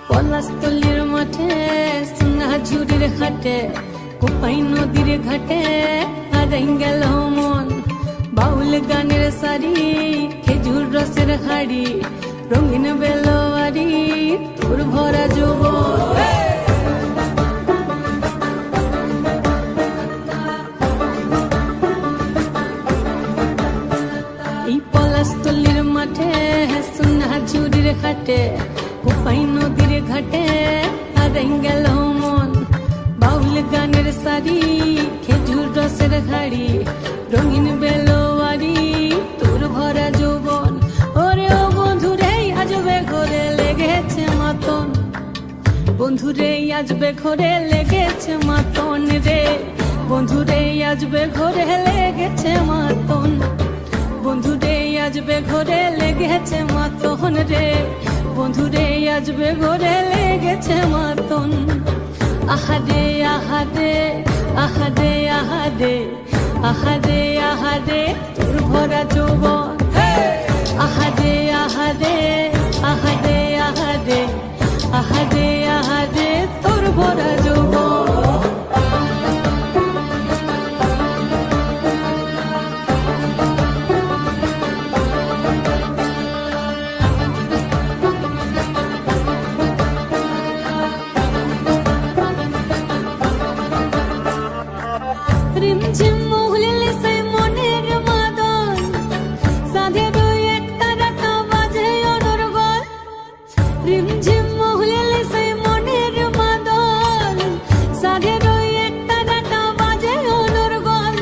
পলাশতলির মাঠে সোনা ঝুড়ির হাটে কোপাই নদীর ঘাটে হারাই গেল মন বাউল গানের সারি খেজুর রসের হাড়ি রঙিন বেলোয়ারি তোর ভরা যৌবন এই পলাশতলির মাঠে সোনা ঝুড়ির হাটে কোপাই নদীর ঘাটে হারাই গেল মন বাউল গানের সারি খেজুর রসের হাড়ি রঙিন বেলোয়ারি তোর ভরা যৌবন ওরে ও বন্ধুরে আজবে ঘরে লেগেছে মাতন বন্ধুরে আজবে ঘরে লেগেছে মাতন রে বন্ধুরে আজবে ঘরে লেগেছে মাতন বন্ধুরে আজবে ঘরে লেগেছে মাতন রে বন্ধুরে আজবে ঘরে লেগেছে মাতন আহারে আহারে আহারে আহারে আহারে আহারে তোর ভরা যৌবন আহারে আহারে আহারে আহারে আহারে আহারে তোর ভরা যৌবন রিমঝিম মহুলিলে সেই মনের মাদন সাধের একটা রাখা বাজে অনর্গল রিমঝিম মহুলিলে সেই মনের মাদন সাধের একটা রাখা বাজে অনর্গল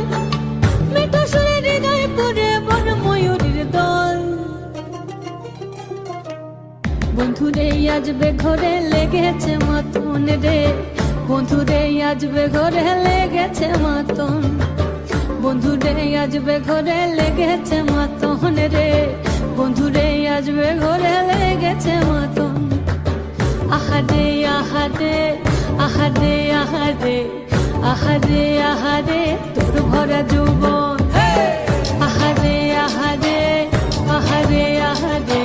মিঠো সুরে হৃদয় পুরে বন ময়ূরীর দল বন্ধুরে আজবে ঘরে লেগেছে মাতন রে বন্ধুরে আজবে ঘরে লেগেছে মাতন বন্ধুরে আজবে ঘরে লেগেছে মাতন রে বন্ধুরে আজবে ঘরে লেগেছে মাতন আহারে আহারে আহারে আহারে আহারে আহারে তোর ভরা যৌবন আহারে আহারে আহারে আহারে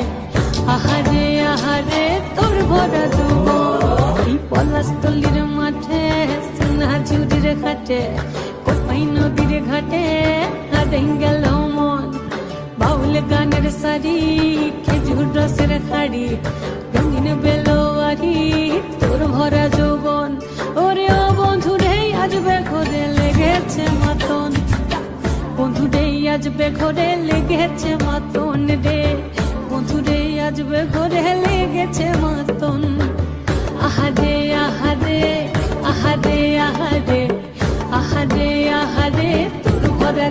আহারে আহারে তোর ভরা যৌবন এই পলাশতলির মাঠে সোনা ঝুড়ির ঘাটে কোপাই নদীর ঘাটে হারাই গেল মন বাউল গানের সারি খেজুর রসের হাড়ি রঙিন বেলোয়ারি তোর ভরা যৌবন ওরে ও বন্ধুরে আজবে ঘরে লেগেছে মাতন বন্ধুরে আজবে ঘরে লেগেছে মাতন রে বন্ধুরে আজবে ঘরে লেগেছে মাতন আহারে আহারে আহারে আহারে আহারে আহারে তোর ভরা